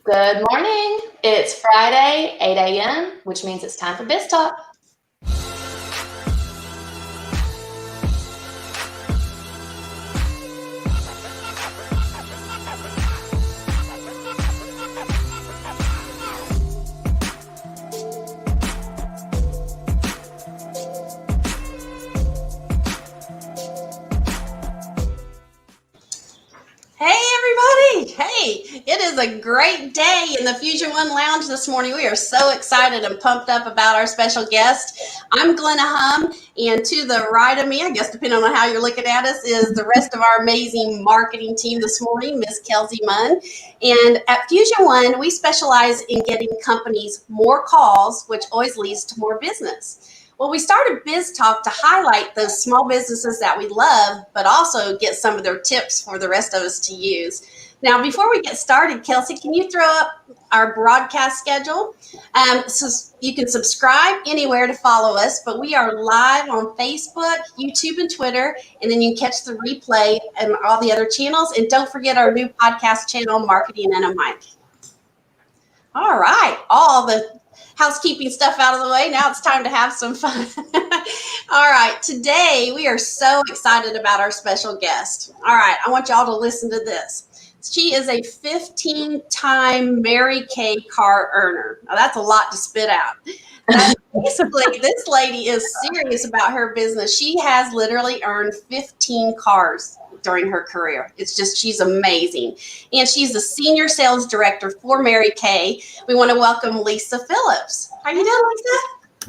Good morning. It's Friday, 8 a.m., which means it's time for Biz Talk. Hey everybody! Hey, it is a great day in the Fusion One Lounge this morning. We are so excited and pumped up about our special guest. I'm Glenna Hum, and to the right of me, I guess depending on how you're looking at us, is the rest of our amazing marketing team this morning, Miss Kelsey Munn. And at Fusion One, we specialize in getting companies more calls, which always leads to more business. Well, we started Biz Talk to highlight those small businesses that we love, but also get some of their tips for the rest of us to use. Now, before we get started, Kelsey, can you throw up our broadcast schedule? So you can subscribe anywhere to follow us, but we are live on Facebook, YouTube, and Twitter, and then you can catch the replay and all the other channels. And don't forget our new podcast channel, Marketing and a Mic. All right, all the housekeeping stuff out of the way. Now it's time to have some fun. All right, today we are so excited about our special guest. All right, I want y'all to listen to this. She is a 15-time Mary Kay car earner. Now that's a lot to spit out. Basically, this lady is serious about her business. She has literally earned 15 cars during her career. It's just, she's amazing. And she's the senior sales director for Mary Kay. We want to welcome Lisa Phillips. How you doing,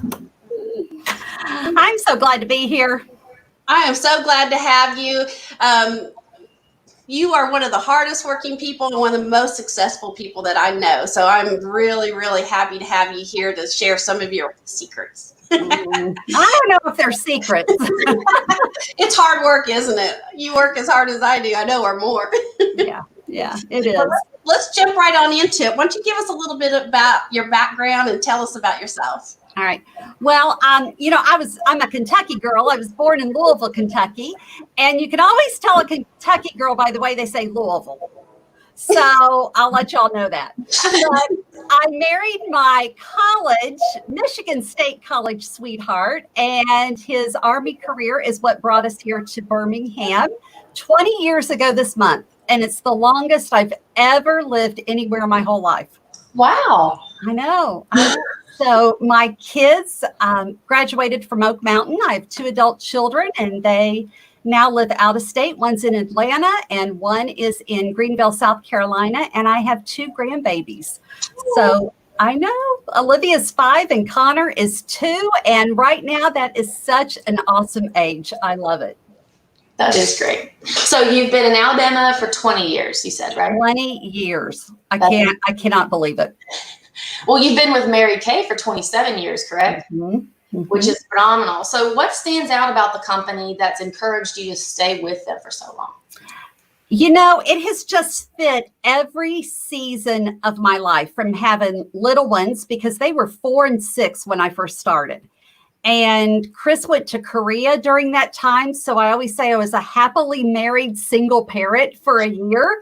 Lisa? I'm so glad to be here. I am so glad to have you. You are one of the hardest working people and one of the most successful people that I know. So I'm really, really happy to have you here to share some of your secrets. I don't know if they're secrets. It's hard work, isn't it? You work as hard as I do, I know, or more. Yeah, it is. Well, let's jump right on into it. Why don't you give us a little bit about your background and tell us about yourself? All right. Well, I'm a Kentucky girl. I was born in Louisville, Kentucky. And you can always tell a Kentucky girl by the way they say Louisville. So I'll let y'all know that. But I married my Michigan State College sweetheart, and his Army career is what brought us here to Birmingham 20 years ago this month. And it's the longest I've ever lived anywhere my whole life. Wow. I know. So my kids graduated from Oak Mountain. I have 2 adult children, and they now live out of state. One's in Atlanta and one is in Greenville, South Carolina. And I have 2 grandbabies. So I know Olivia's 5 and Connor is 2. And right now that is such an awesome age. I love it. That is great. So you've been in Alabama for 20 years, you said, right? 20 years. I cannot believe it. Well, you've been with Mary Kay for 27 years, correct? Mm-hmm. Which is phenomenal. So what stands out about the company that's encouraged you to stay with them for so long? You know, it has just fit every season of my life, from having little ones, because they were 4 and 6 when I first started. And Chris went to Korea during that time. So I always say I was a happily married single parent for a year.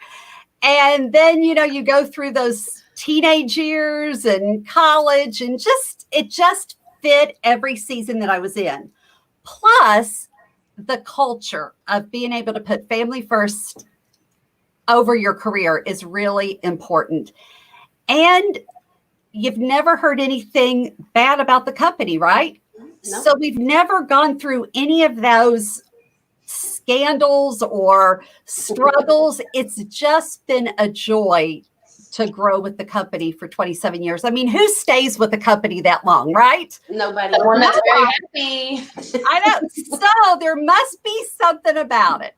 And then, you know, you go through those teenage years and college, and it just fit every season that I was in. Plus, the culture of being able to put family first over your career is really important. And you've never heard anything bad about the company, right? No. So we've never gone through any of those scandals or struggles. It's just been a joy to grow with the company for 27 years. I mean, who stays with the company that long, right? Nobody. Someone that's very happy. I know. So there must be something about it.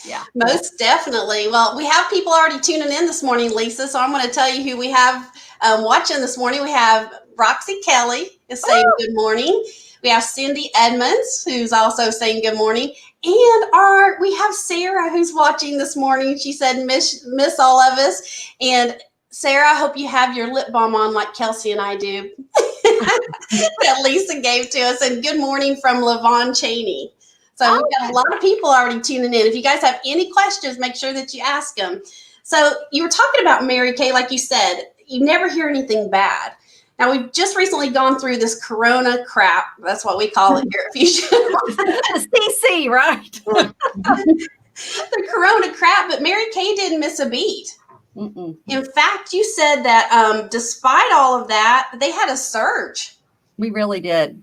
Yeah. Most definitely. Well, we have people already tuning in this morning, Lisa. So I'm going to tell you who we have watching this morning. We have Roxy Kelly is saying good morning. We have Cindy Edmonds, who's also saying good morning. And we have Sarah, who's watching this morning. She said, miss all of us. And Sarah, I hope you have your lip balm on like Kelsey and I do. That Lisa gave to us. And good morning from Lavon Cheney. So we've got a lot of people already tuning in. If you guys have any questions, make sure that you ask them. So you were talking about Mary Kay, like you said, you never hear anything bad. Now, we've just recently gone through this Corona crap. That's what we call it here at Fusion. CC, right? The Corona crap, but Mary Kay didn't miss a beat. Mm-mm. In fact, you said that despite all of that, they had a surge. We really did.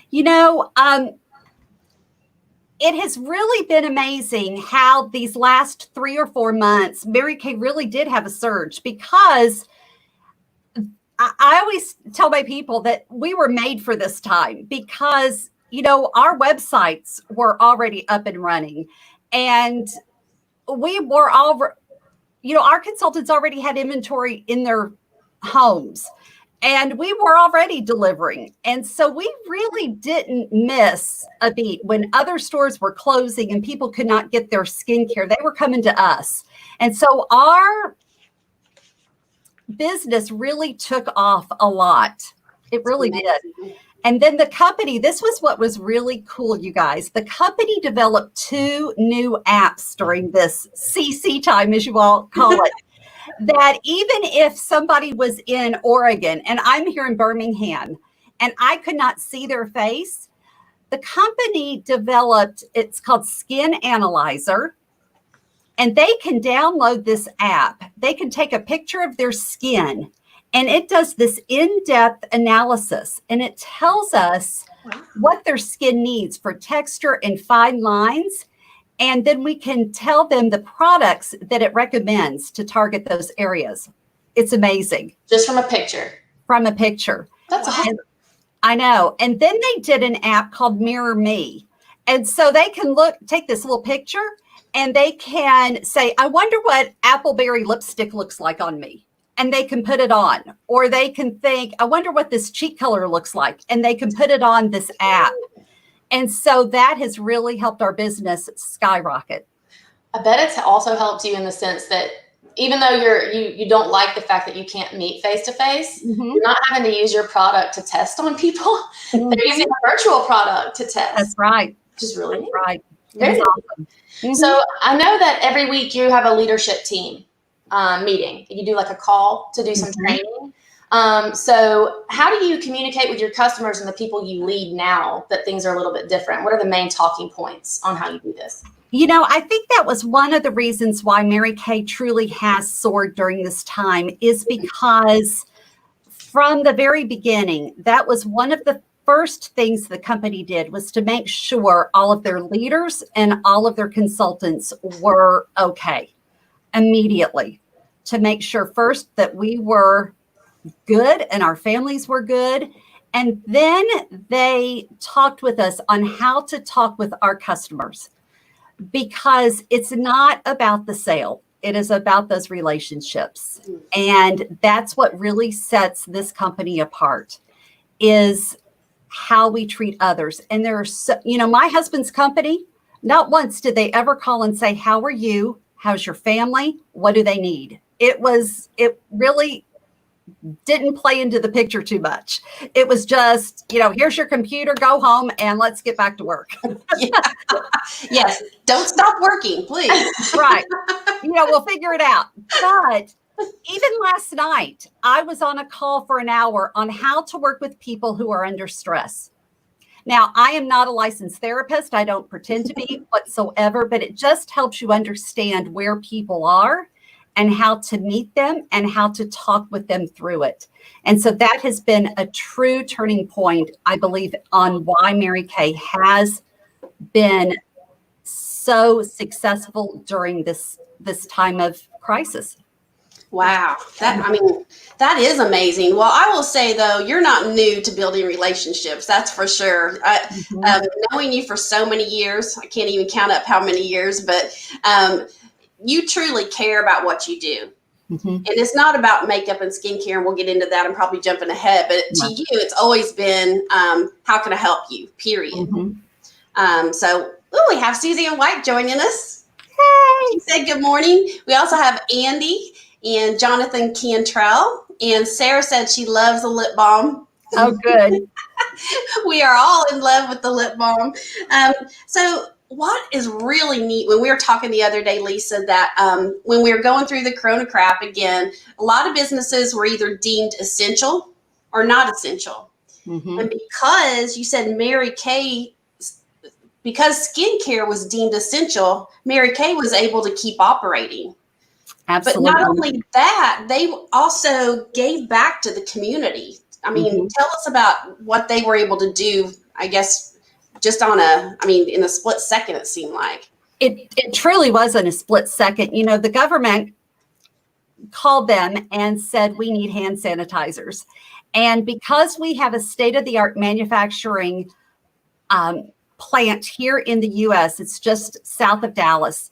You know, it has really been amazing how these last 3 or 4 months, Mary Kay really did have a surge, because I always tell my people that we were made for this time, because, you know, our websites were already up and running, and we were all, you know, our consultants already had inventory in their homes, and we were already delivering. And so we really didn't miss a beat when other stores were closing and people could not get their skincare. They were coming to us. And so our business really took off a lot. It really did. And then the company, this was what was really cool, you guys. The company developed 2 new apps during this CC time, as you all call it, that even if somebody was in Oregon and I'm here in Birmingham and I could not see their face, the company developed, it's called Skin Analyzer. And they can download this app. They can take a picture of their skin, and it does this in-depth analysis, and it tells us what their skin needs for texture and fine lines. And then we can tell them the products that it recommends to target those areas. It's amazing. Just from a picture. From a picture. That's awesome. I know. And then they did an app called Mirror Me. And so they can take this little picture, and they can say, I wonder what appleberry lipstick looks like on me. And they can put it on. Or they can think, I wonder what this cheek color looks like. And they can put it on this app. And so that has really helped our business skyrocket. I bet it's also helped you in the sense that even though you don't like the fact that you can't meet face to face, you're not having to use your product to test on people. They're using a virtual product to test. That's right. Which is really neat. Right. Very awesome. So I know that every week you have a leadership team meeting. You do like a call to do some training. So how do you communicate with your customers and the people you lead now that things are a little bit different? What are the main talking points on how you do this? You know, I think that was one of the reasons why Mary Kay truly has soared during this time, is because from the very beginning, that was one of the first things the company did, was to make sure all of their leaders and all of their consultants were okay immediately, to make sure first that we were good and our families were good. And then they talked with us on how to talk with our customers, because it's not about the sale. It is about those relationships. And that's what really sets this company apart, is how we treat others. And there's, you know, my husband's company, not once did they ever call and say, how are you? How's your family? What do they need? It really didn't play into the picture too much. It was just, you know, here's your computer, go home and let's get back to work. Yes. Don't stop working, please. Right. You know, we'll figure it out. But even last night, I was on a call for an hour on how to work with people who are under stress. Now, I am not a licensed therapist. I don't pretend to be whatsoever, but it just helps you understand where people are and how to meet them and how to talk with them through it. And so that has been a true turning point, I believe, on why Mary Kay has been so successful during this time of crisis. Wow. That is amazing. Well, I will say, though, you're not new to building relationships. That's for sure. Knowing you for so many years, I can't even count up how many years, but you truly care about what you do. And it's not about makeup and skincare, and we'll get into that. I'm probably jumping ahead, but to you, it's always been, how can I help you, period. So we have Suzanne White joining us. Hey. She said good morning. We also have Andy and Jonathan Cantrell, and Sarah said she loves a lip balm. Oh, good. We are all in love with the lip balm. So what is really neat, when we were talking the other day, Lisa, that when we were going through the Corona crap again, a lot of businesses were either deemed essential or not essential. Mm-hmm. And because you said Mary Kay, because skincare was deemed essential, Mary Kay was able to keep operating. Absolutely. But not only that, they also gave back to the community. I mean, tell us about what they were able to do, I guess, just in a split second, it seemed like. It truly was in a split second. You know, the government called them and said, we need hand sanitizers. And because we have a state-of-the-art manufacturing plant here in the U.S., it's just south of Dallas,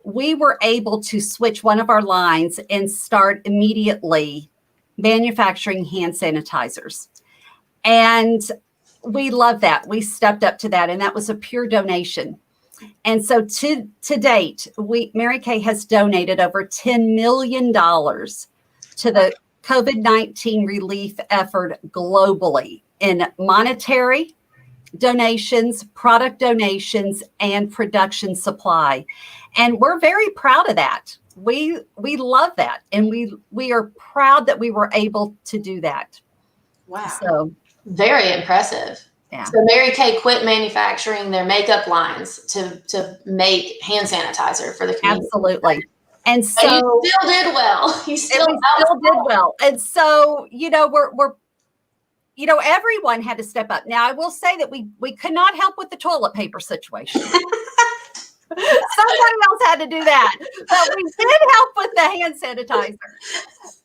we were able to switch one of our lines and start immediately manufacturing hand sanitizers. And we love that. We stepped up to that, and that was a pure donation. And so to date, Mary Kay has donated over $10 million to the COVID-19 relief effort globally in monetary donations, product donations, and production supply. And we're very proud of that. We love that. And we are proud that we were able to do that. Wow. So very impressive. Yeah. So Mary Kay quit manufacturing their makeup lines to make hand sanitizer for the community. Absolutely. And so you still did well. You still did well. And so, you know, we're everyone had to step up. Now, I will say that we could not help with the toilet paper situation. Somebody else had to do that. But we did help with the hand sanitizer.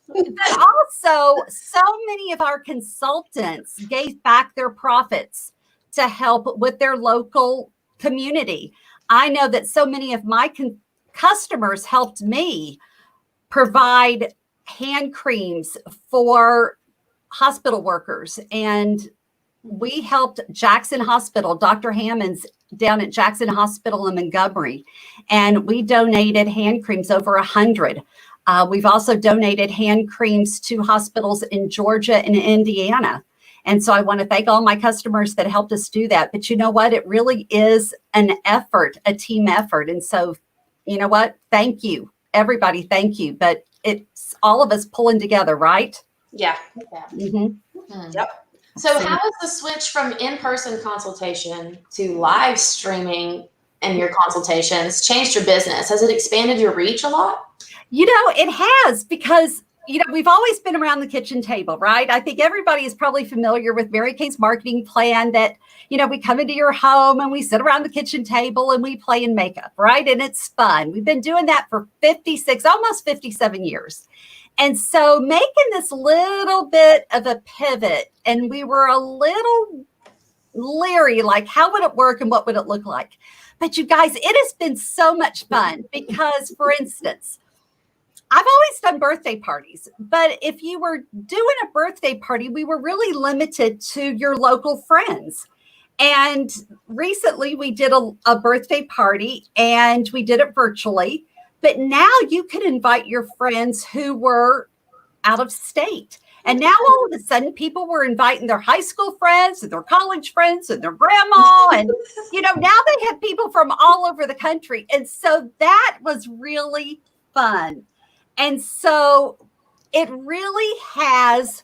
But also, so many of our consultants gave back their profits to help with their local community. I know that so many of my customers helped me provide hand creams for hospital workers. And we helped Jackson Hospital, Dr. Hammond's down at Jackson Hospital in Montgomery. And we donated hand creams, over 100. We've also donated hand creams to hospitals in Georgia and Indiana. And so I want to thank all my customers that helped us do that. But you know what? It really is an effort, a team effort. And so, you know what? Thank you, everybody. Thank you. But it's all of us pulling together, right? Yeah. Yep. So how has the switch from in-person consultation to live streaming and your consultations changed your business? Has it expanded your reach a lot? You know, it has, because, you know, we've always been around the kitchen table, right? I think everybody is probably familiar with Mary Kay's marketing plan that, you know, we come into your home and we sit around the kitchen table and we play in makeup, right? And it's fun. We've been doing that for 56, almost 57 years. And so making this little bit of a pivot, and we were a little leery, like, how would it work and what would it look like? But you guys, it has been so much fun because, for instance, I've always done birthday parties, but if you were doing a birthday party, we were really limited to your local friends. And recently we did a birthday party, and we did it virtually. But now you can invite your friends who were out of state. And now all of a sudden people were inviting their high school friends and their college friends and their grandma. And, you know, now they have people from all over the country. And so that was really fun. And so it really has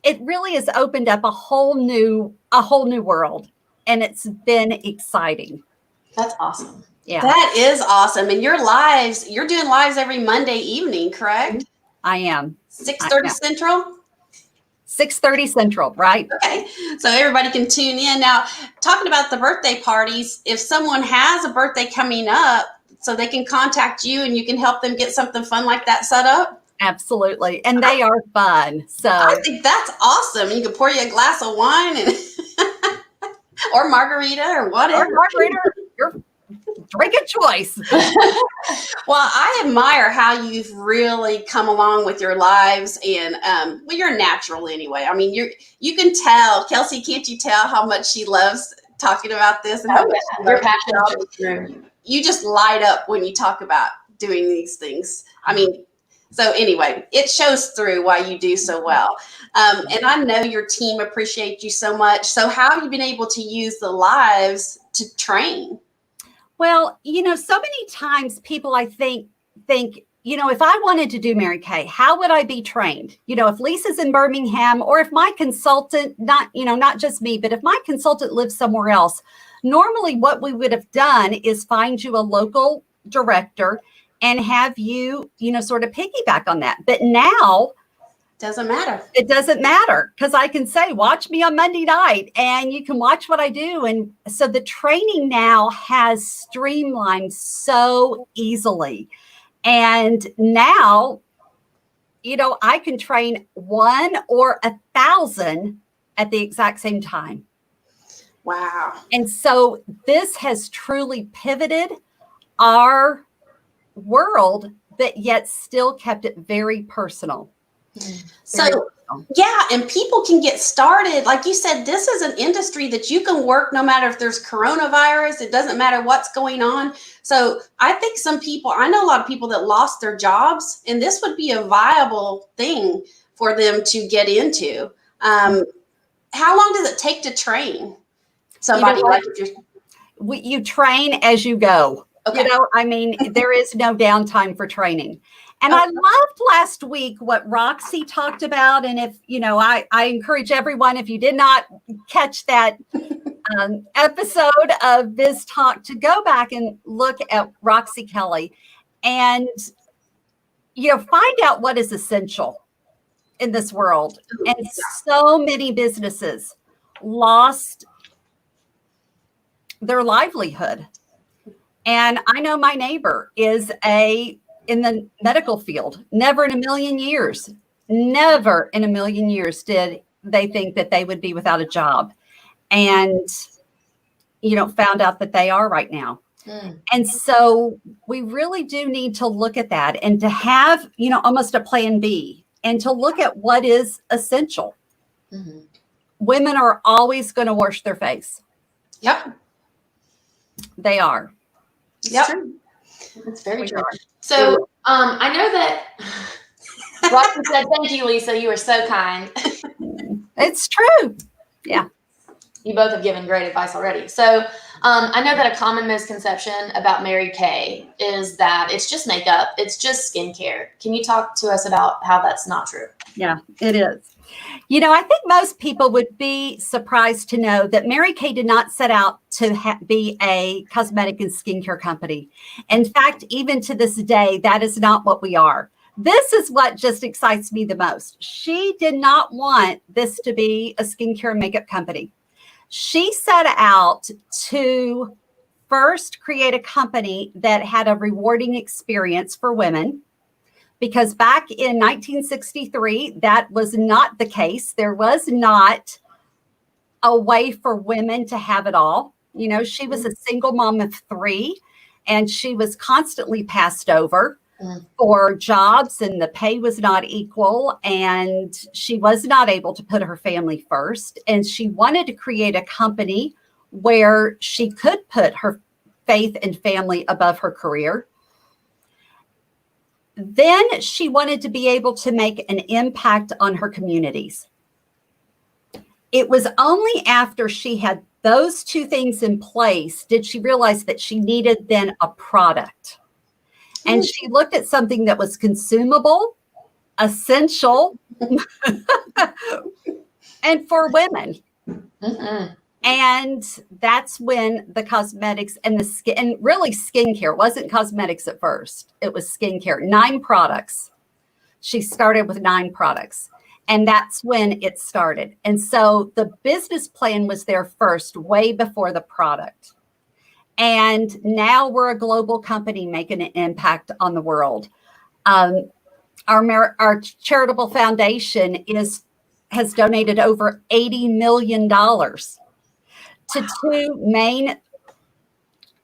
opened up a whole new world. And it's been exciting. That's awesome. Yeah. That is awesome. And you're doing lives every Monday evening, correct? I am. 6:30 Central? 6:30 Central, right? Okay. So everybody can tune in. Now, talking about the birthday parties, if someone has a birthday coming up, so they can contact you and you can help them get something fun like that set up? Absolutely. And they are fun. So I think that's awesome. You can pour you a glass of wine and or margarita or whatever. Your drink of choice. Well, I admire how you've really come along with your lives, and well, you're natural anyway. I mean, you can tell, Kelsey, can't you tell how much she loves talking about this and how much your passion. You just light up when you talk about doing these things. I mean, so anyway, it shows through why you do so well. And I know your team appreciates you so much. So how have you been able to use the lives to train? Well, so many times people, I think, if I wanted to do Mary Kay, how would I be trained? If Lisa's in Birmingham, or if my consultant, not just me, but if my consultant lives somewhere else, normally what we would have done is find you a local director and have you, sort of piggyback on that. But now Doesn't matter. it doesn't matter, because I can say, watch me on Monday night and you can watch what I do. And so the training now has streamlined so easily. And now, I can train 1 or 1,000 at the exact same time. Wow. And so this has truly pivoted our world, but yet still kept it very personal. So, yeah, and people can get started. Like you said, this is an industry that you can work no matter if there's coronavirus. It doesn't matter what's going on. So I think I know a lot of people that lost their jobs, and this would be a viable thing for them to get into. How long does it take to train somebody? You train as you go. Okay. There is no downtime for training. And I loved last week what Roxy talked about. And if, I encourage everyone, if you did not catch that episode of Biz Talk, to go back and look at Roxy Kelly and, find out what is essential in this world. And so many businesses lost their livelihood. And I know my neighbor is in the medical field. Never in a million years did they think that they would be without a job. And, found out that they are right now. And so we really do need to look at that and to have, almost a plan B, and to look at what is essential. Mm-hmm. Women are always going to wash their face. Yep. They are. Yep. That's very true. So I know that Roxy said, thank you, Lisa. You are so kind. It's true. Yeah. You both have given great advice already. So I know that a common misconception about Mary Kay is that it's just makeup. It's just skincare. Can you talk to us about how that's not true? Yeah, it is. I think most people would be surprised to know that Mary Kay did not set out to be a cosmetic and skincare company. In fact, even to this day, that is not what we are. This is what just excites me the most. She did not want this to be a skincare and makeup company. She set out to first create a company that had a rewarding experience for women. Because back in 1963, that was not the case. There was not a way for women to have it all. She was a single mom of 3, and she was constantly passed over for jobs, and the pay was not equal, and she was not able to put her family first. And she wanted to create a company where she could put her faith and family above her career. Then she wanted to be able to make an impact on her communities. It was only after she had those 2 things in place did she realize that she needed then a product. And she looked at something that was consumable, essential, and for women. Mm-hmm. And that's when the cosmetics and the skin, and really skincare, wasn't cosmetics at first. It was skincare, 9 products. She started with 9 products, and that's when it started. And so the business plan was there first, way before the product. And now we're a global company making an impact on the world. Our charitable foundation has donated over $80 million to 2 main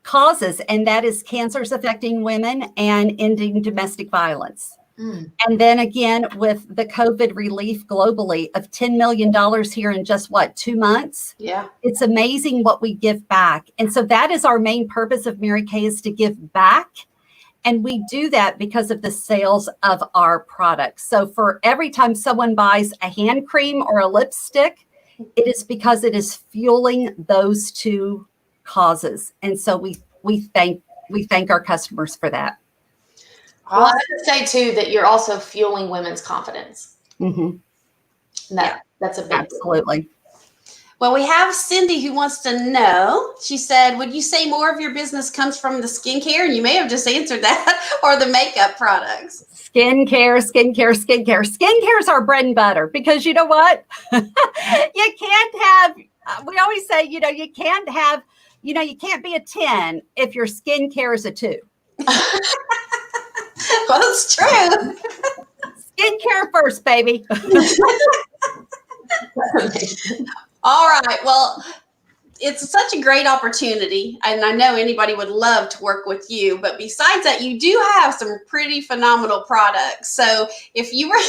causes, and that is cancers affecting women and ending domestic violence. And then again, with the COVID relief globally of $10 million here in just 2 months? Yeah. It's amazing what we give back. And so that is our main purpose of Mary Kay, is to give back. And we do that because of the sales of our products. So for every time someone buys a hand cream or a lipstick, it is because it is fueling those 2 causes. And so we we thank our customers for that. Well, I would say too that you're also fueling women's confidence. Mm-hmm. That's a big Absolutely. deal. Well, we have Cindy who wants to know. She said, would you say more of your business comes from the skincare? And you may have just answered that, or the makeup products. Skincare. Skincare is our bread and butter, because you know what? You can't have, we always say, you can't be a 10 if your skincare is a 2. Well, it's true. Skincare first, baby. All right. Well, it's such a great opportunity, and I know anybody would love to work with you. But besides that, you do have some pretty phenomenal products. So if you were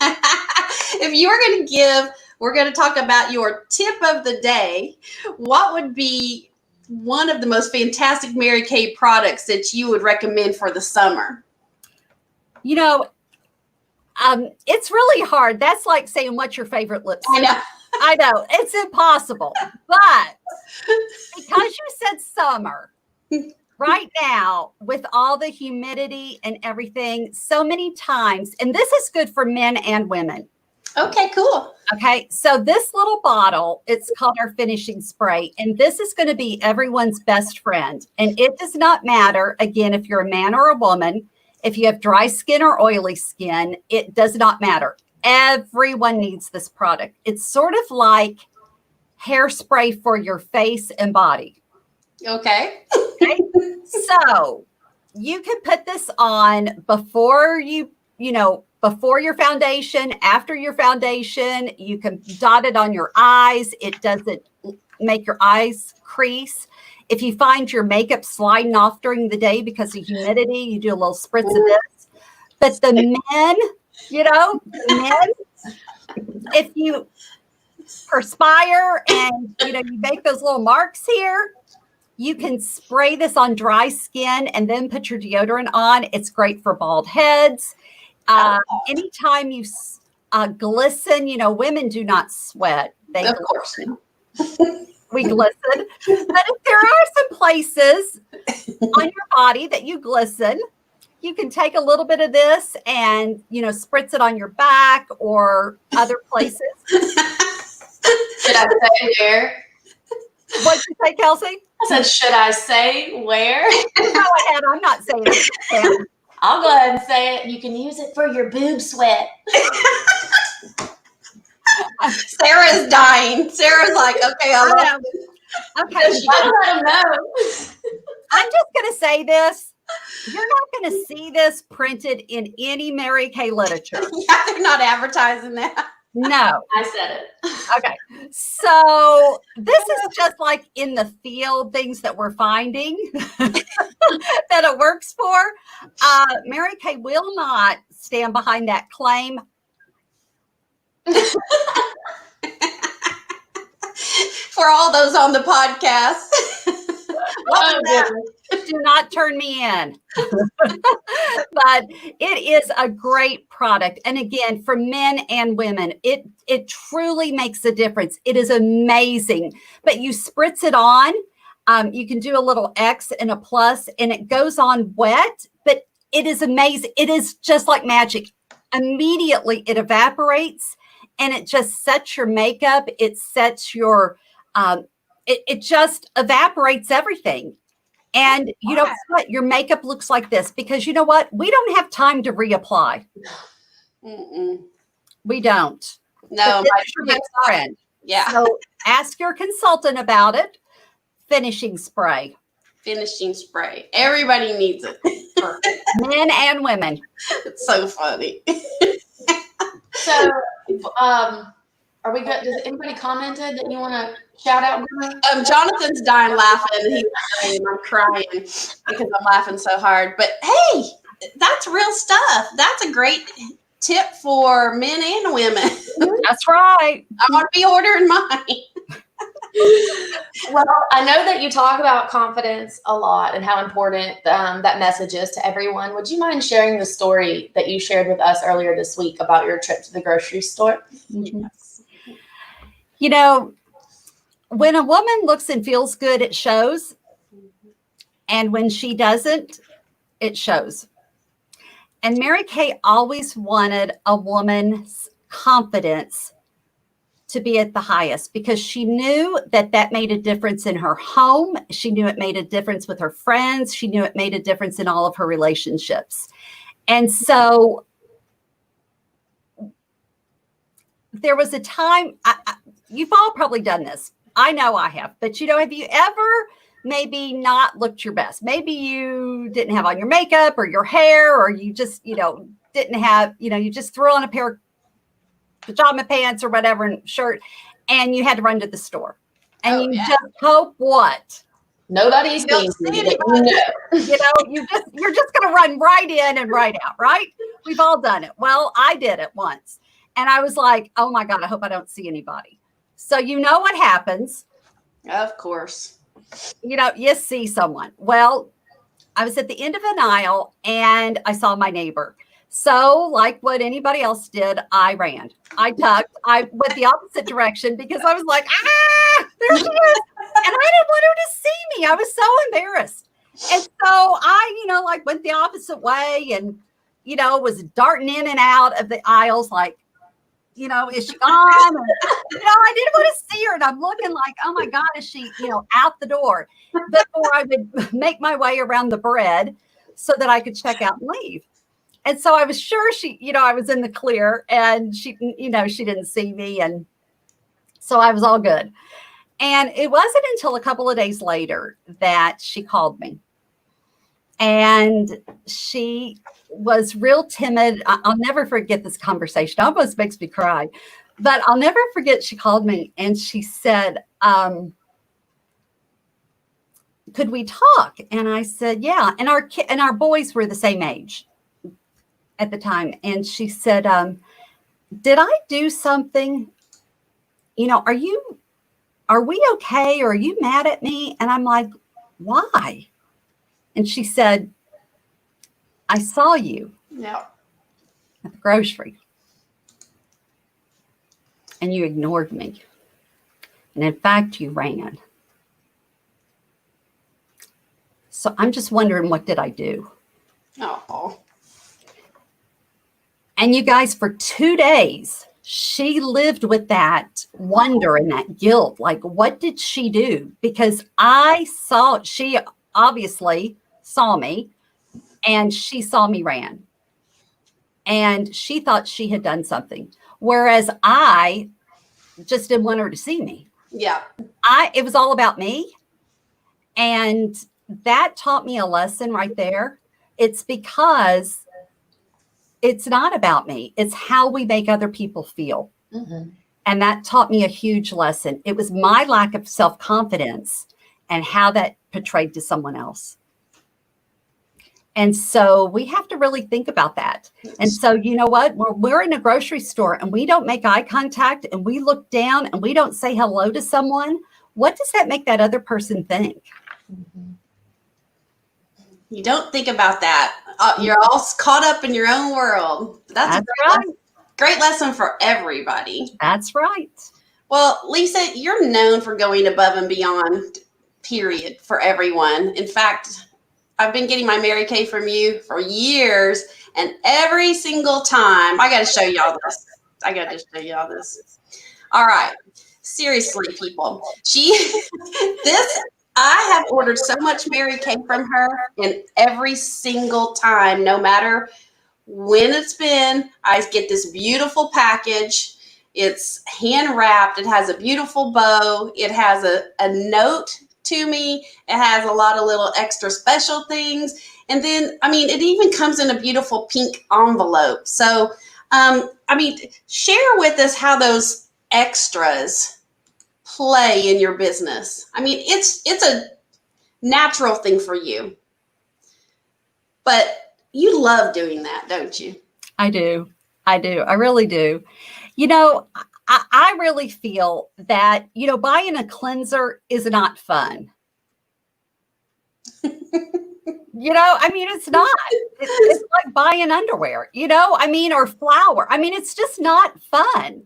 going to give, we're going to talk about your tip of the day. What would be one of the most fantastic Mary Kay products that you would recommend for the summer? It's really hard. That's like saying, what's your favorite lipstick? I know it's impossible, but because you said summer, right now with all the humidity and everything, so many times, and this is good for men and women. Okay, cool. Okay, so this little bottle, it's called our finishing spray, and this is going to be everyone's best friend. And it does not matter, again, if you're a man or a woman, if you have dry skin or oily skin, it does not matter. Everyone needs this product. It's sort of like hairspray for your face and body. Okay. So you can put this on before before your foundation, after your foundation. You can dot it on your eyes. It doesn't make your eyes crease. If you find your makeup sliding off during the day because of humidity, you do a little spritz of this. But the men, if you perspire and you make those little marks here, you can spray this on dry skin and then put your deodorant on. It's great for bald heads. Anytime you glisten, women do not sweat. They of course. We glisten. But if there are some places on your body that you glisten, you can take a little bit of this and, spritz it on your back or other places. Should I say where? What'd you say, Kelsey? I said, should I say where? Go ahead. I'm not saying it. I'll go ahead and say it. You can use it for your boob sweat. Sarah's dying. Sarah's like, okay, I love it. Okay. Let them know. I'm just going to say this. You're not going to see this printed in any Mary Kay literature. Yeah, they're not advertising that. No. I said it. Okay. So this is just like in the field, things that we're finding that it works for. Mary Kay will not stand behind that claim. For all those on the podcast. Do not turn me in. But it is a great product. And again, for men and women, it truly makes a difference. It is amazing. But you spritz it on. You can do a little X and a plus, and it goes on wet. But it is amazing. It is just like magic. Immediately, it evaporates, and it just sets your makeup. It sets your it just evaporates everything. And you know what? Your makeup looks like this because you know what? We don't have time to reapply. We don't. No, my best friend. Yeah. So ask your consultant about it. Finishing spray. Finishing spray. Everybody needs it. Men and women. It's so funny. So, are we good? Does anybody commented that you want to shout out? Jonathan's dying laughing. He's saying I'm crying because I'm laughing so hard. But hey, that's real stuff. That's a great tip for men and women. That's right. I want to be ordering mine. Well, I know that you talk about confidence a lot and how important that message is to everyone. Would you mind sharing the story that you shared with us earlier this week about your trip to the grocery store? Yes. You know, when a woman looks and feels good, it shows. And when she doesn't, it shows. And Mary Kay always wanted a woman's confidence to be at the highest because she knew that that made a difference in her home. She knew it made a difference with her friends. She knew it made a difference in all of her relationships. And so there was a time, you've all probably done this. I know I have, but have you ever maybe not looked your best? Maybe you didn't have on your makeup or your hair, or you just, didn't have, you just threw on a pair of pajama pants or whatever and shirt, and you had to run to the store. And just hope what? Nobody's seeing you. You're just going to run right in and right out, right? We've all done it. Well, I did it once. And I was like, oh my God, I hope I don't see anybody. So you know what happens? Of course. You see someone. Well, I was at the end of an aisle and I saw my neighbor. So like what anybody else did, I ran. I ducked. I went the opposite direction because I was like, there she is. And I didn't want her to see me. I was so embarrassed. And so I, went the opposite way and, was darting in and out of the aisles like, is she gone? And, I didn't want to see her. And I'm looking like, oh my God, is she, out the door before I would make my way around the bread so that I could check out and leave. And so I was sure she, I was in the clear and she, she didn't see me. And so I was all good. And it wasn't until a couple of days later that she called me. And she was real timid. I'll never forget this conversation. It almost makes me cry. But I'll never forget, she called me and she said, could we talk? And I said, yeah. And our boys were the same age at the time. And she said, did I do something? Are we okay? Or are you mad at me? And I'm like, why? And she said, I saw you at the grocery and you ignored me. And in fact, you ran. So I'm just wondering, what did I do? Oh. And you guys, for 2 days, she lived with that wonder and that guilt. Like, what did she do? Because she obviously saw me and she saw me ran. And she thought she had done something. Whereas I just didn't want her to see me. Yeah. It was all about me. And that taught me a lesson right there. It's because it's not about me. It's how we make other people feel. Mm-hmm. And that taught me a huge lesson. It was my lack of self-confidence and how that portrayed to someone else. And so we have to really think about that. And so, you know what? We're in a grocery store and we don't make eye contact and we look down and we don't say hello to someone. What does that make that other person think? Mm-hmm. You don't think about that. You're all caught up in your own world. That's a great lesson for everybody. That's right. Well, Lisa, you're known for going above and beyond, period, for everyone. In fact, I've been getting my Mary Kay from you for years, and every single time, I got to show y'all this. All right. Seriously, people. I have ordered so much Mary Kay from her, and every single time, no matter when it's been, I get this beautiful package. It's hand wrapped. It has a beautiful bow. It has a note to me. It has a lot of little extra special things. And then, it even comes in a beautiful pink envelope. So, share with us how those extras play in your business. It's a natural thing for you, but you love doing that, don't you? I do. I really do. I really feel that, buying a cleanser is not fun. It's not. It's like buying underwear, or flour. It's just not fun.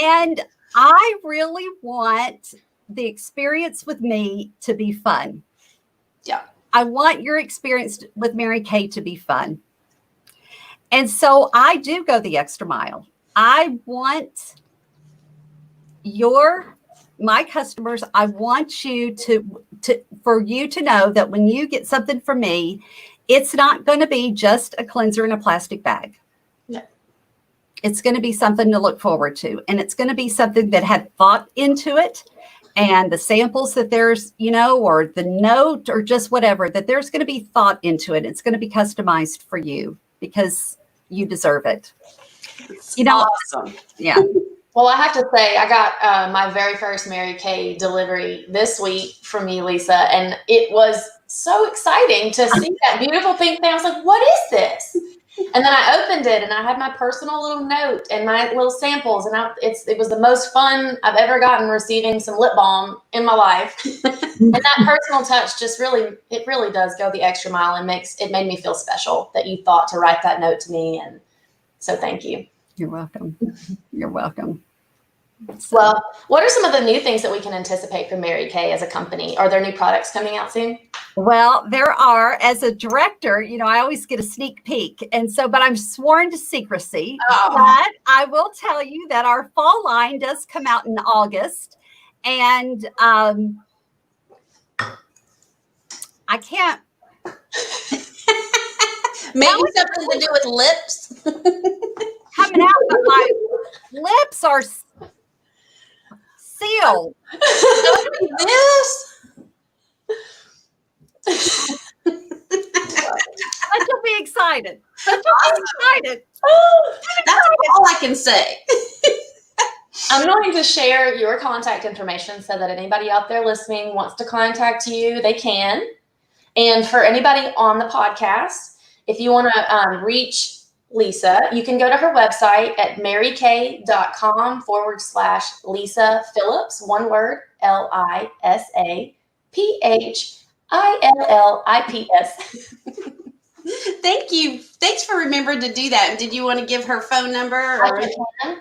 And I really want the experience with me to be fun. Yeah. I want your experience with Mary Kay to be fun. And so I do go the extra mile. I want my customers, I want you for you to know that when you get something from me, it's not going to be just a cleanser in a plastic bag. No. It's going to be something to look forward to. And it's going to be something that had thought into it. And the samples that there's, or the note or just whatever, that there's going to be thought into it. It's going to be customized for you because you deserve it. Awesome. Yeah. Well, I have to say, I got my very first Mary Kay delivery this week from you, Lisa, and it was so exciting to see that beautiful pink thing. I was like, what is this? And then I opened it, and I had my personal little note and my little samples, and it was the most fun I've ever gotten receiving some lip balm in my life. And that personal touch it really does go the extra mile and it made me feel special that you thought to write that note to me. And so thank you. You're welcome. You're welcome. So, well, what are some of the new things that we can anticipate from Mary Kay as a company? Are there new products coming out soon? Well, there are. As a director, I always get a sneak peek. And so, but I'm sworn to secrecy. Oh. But I will tell you that our fall line does come out in August. And I can't. Maybe something to do with lips. Coming out, but my lips are sealed. This. But you'll be excited. But you'll be excited. That's all I can say. I'm going to share your contact information so that anybody out there listening wants to contact you, they can. And for anybody on the podcast, if you want to reach Lisa, you can go to her website at marykay.com/Lisa Phillips, one word, LISAPHILLIPS. Thank you. Thanks for remembering to do that. Did you want to give her phone number? Or? I can.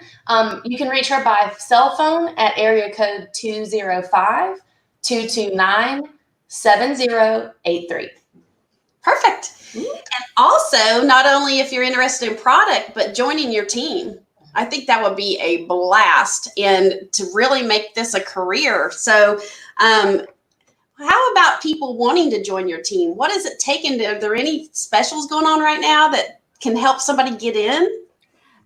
You can reach her by cell phone at area code 205-229-7083. Perfect. And also, not only if you're interested in product, but joining your team. I think that would be a blast and to really make this a career. So how about people wanting to join your team? What is it taking? Are there any specials going on right now that can help somebody get in?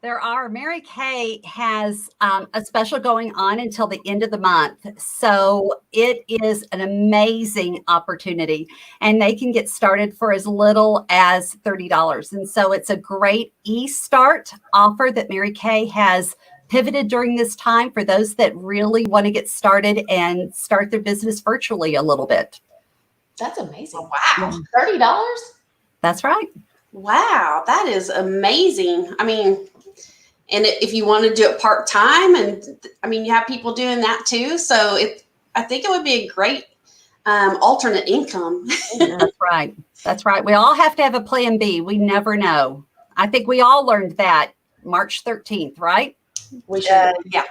There are. Mary Kay has a special going on until the end of the month. So it is an amazing opportunity. And they can get started for as little as $30. And so it's a great e-start offer that Mary Kay has pivoted during this time for those that really want to get started and start their business virtually a little bit. That's amazing. Oh, wow. $30? That's right. Wow. That is amazing. I mean, and if you want to do it part-time, and I mean, you have people doing that too. So I think it would be a great alternate income. That's right. That's right. We all have to have a plan B. We never know. I think we all learned that March 13th, right? We should. Yeah.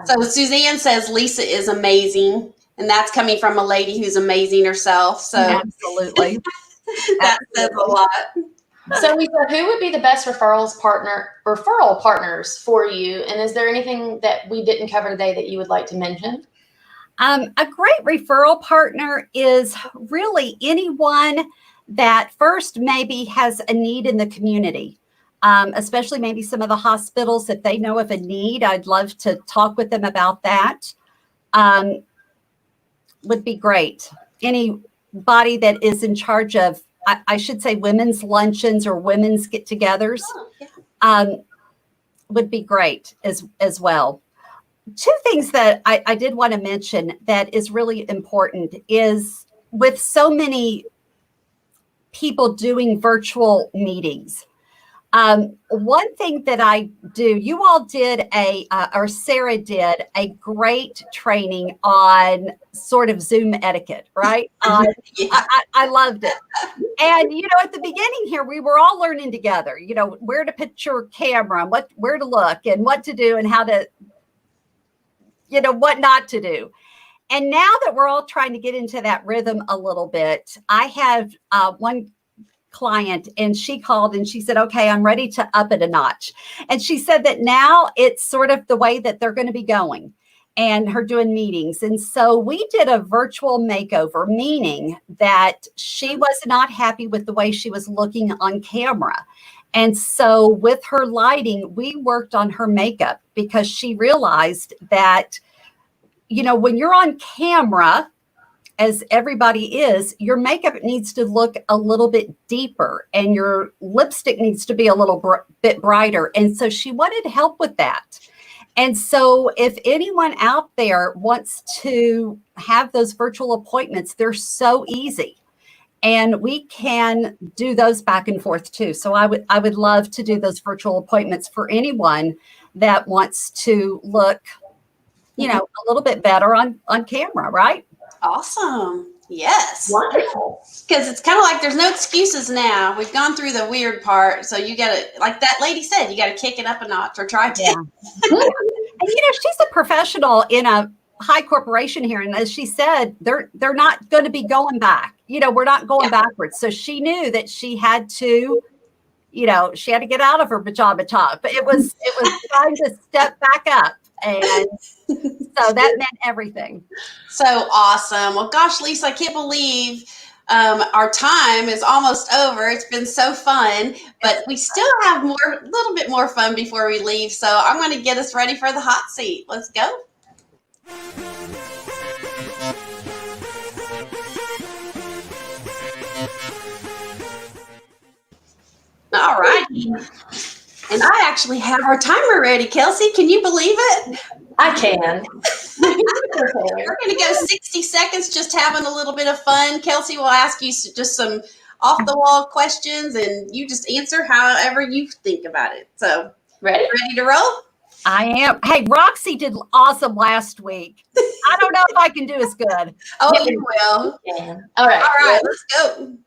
So Suzanne says Lisa is amazing, and that's coming from a lady who's amazing herself. So absolutely. That says a lot. So Lisa, who would be the best referral partners for you? And is there anything that we didn't cover today that you would like to mention? A great referral partner is really anyone that first maybe has a need in the community, especially maybe some of the hospitals. If they know of a need, I'd love to talk with them about that. Would be great. Anybody that is in charge of, I should say, women's luncheons or women's get-togethers would be great as well. Two things that I did want to mention that is really important is with so many people doing virtual meetings. One thing that I do, you all did or Sarah did a great training on sort of Zoom etiquette, right? Yeah. I loved it. And, at the beginning here, we were all learning together, where to put your camera and where to look and what to do and how to, what not to do. And now that we're all trying to get into that rhythm a little bit, I have one client, and she called and she said, okay, I'm ready to up it a notch. And she said that now it's sort of the way that they're going to be going, and her doing meetings. And so we did a virtual makeover, meaning that she was not happy with the way she was looking on camera. And so with her lighting, we worked on her makeup, because she realized that, you know, when you're on camera, as everybody is, your makeup needs to look a little bit deeper, and your lipstick needs to be a little bit brighter. And so she wanted help with that. And so if anyone out there wants to have those virtual appointments, they're so easy. And we can do those back and forth too. So I would love to do those virtual appointments for anyone that wants to look, you know, a little bit better on camera, right? Awesome. Yes. Wonderful. Because it's kind of like there's no excuses now. We've gone through the weird part. So you got to, like that lady said, you got to kick it up a notch, or try to. Yeah. And, you know, she's a professional in a high corporation here. And as she said, they're not going to be going back. You know, we're not going backwards. So she knew that she had to, you know, she had to get out of her pajama top. But it was time to step back up. And so that meant everything. So awesome. Well, gosh, Lisa, I can't believe our time is almost over. It's been so fun, but we still have a little bit more fun before we leave. So I'm going to get us ready for the hot seat. Let's go. All right. And I actually have our timer ready. Kelsey, can you believe it? I can. We're going to go 60 seconds just having a little bit of fun. Kelsey will ask you just some off-the-wall questions, and you just answer however you think about it. So, ready to roll? I am. Hey, Roxy did awesome last week. I don't know if I can do as good. Oh, you will. Yeah. All right, let's go.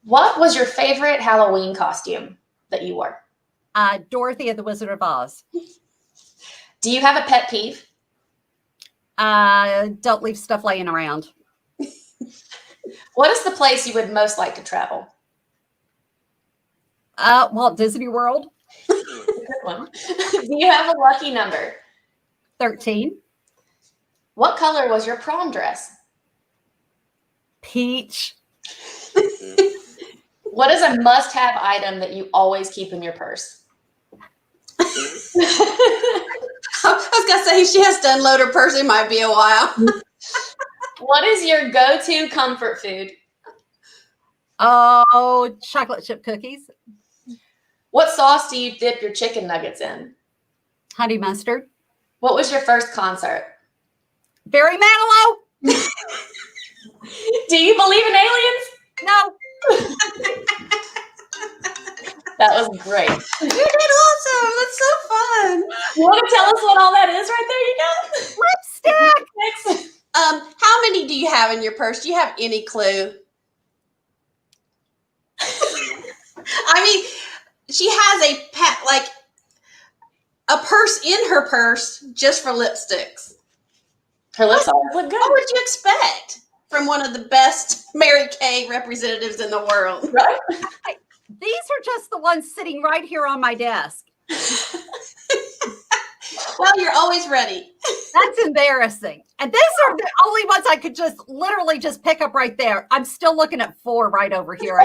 What was your favorite Halloween costume that you wore? Dorothy of the Wizard of Oz. Do you have a pet peeve? Don't leave stuff laying around. What is the place you would most like to travel? Walt Disney World. Good one. Do you have a lucky number? 13. What color was your prom dress? Peach. What is a must-have item that you always keep in your purse? I was going to say, she has to unload her purse. It might be a while. What is your go-to comfort food? Oh, chocolate chip cookies. What sauce do you dip your chicken nuggets in? Honey mustard. What was your first concert? Barry Manilow. Do you believe in aliens? No. That was great. You did awesome. That's so fun. You want to tell us what all that is right there? You got Lipstick. How many do you have in your purse? Do you have any clue? I mean, she has a purse in her purse just for lipsticks. Her lips always look good. What would you expect from one of the best Mary Kay representatives in the world? Right? These are just the ones sitting right here on my desk. Well, you're always ready. That's embarrassing. And these are the only ones I could just literally just pick up right there. I'm still looking at 4 right over here.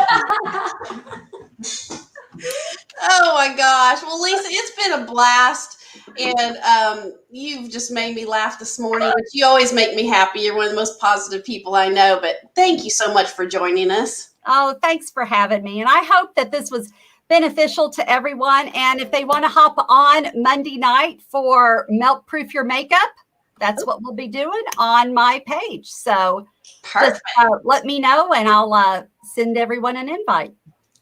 Oh my gosh. Well, Lisa, it's been a blast. And you've just made me laugh this morning, which you always make me happy. You're one of the most positive people I know. But thank you so much for joining us. Oh, thanks for having me. And I hope that this was beneficial to everyone. And if they want to hop on Monday night for Melt Proof Your Makeup, that's what we'll be doing on my page. So Perfect. Just let me know and I'll send everyone an invite.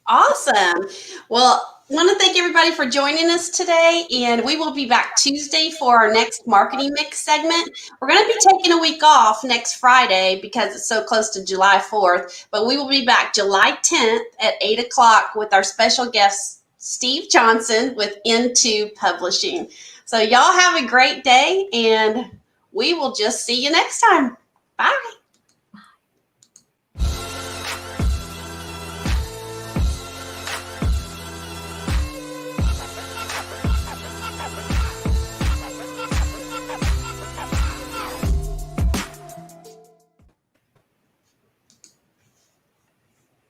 Awesome. Well, I want to thank everybody for joining us today, and we will be back Tuesday for our next marketing mix segment. We're going to be taking a week off next Friday because it's so close to July 4th, but we will be back July 10th at 8 o'clock with our special guest, Steve Johnson with Into Publishing. So y'all have a great day, and we will just see you next time. Bye.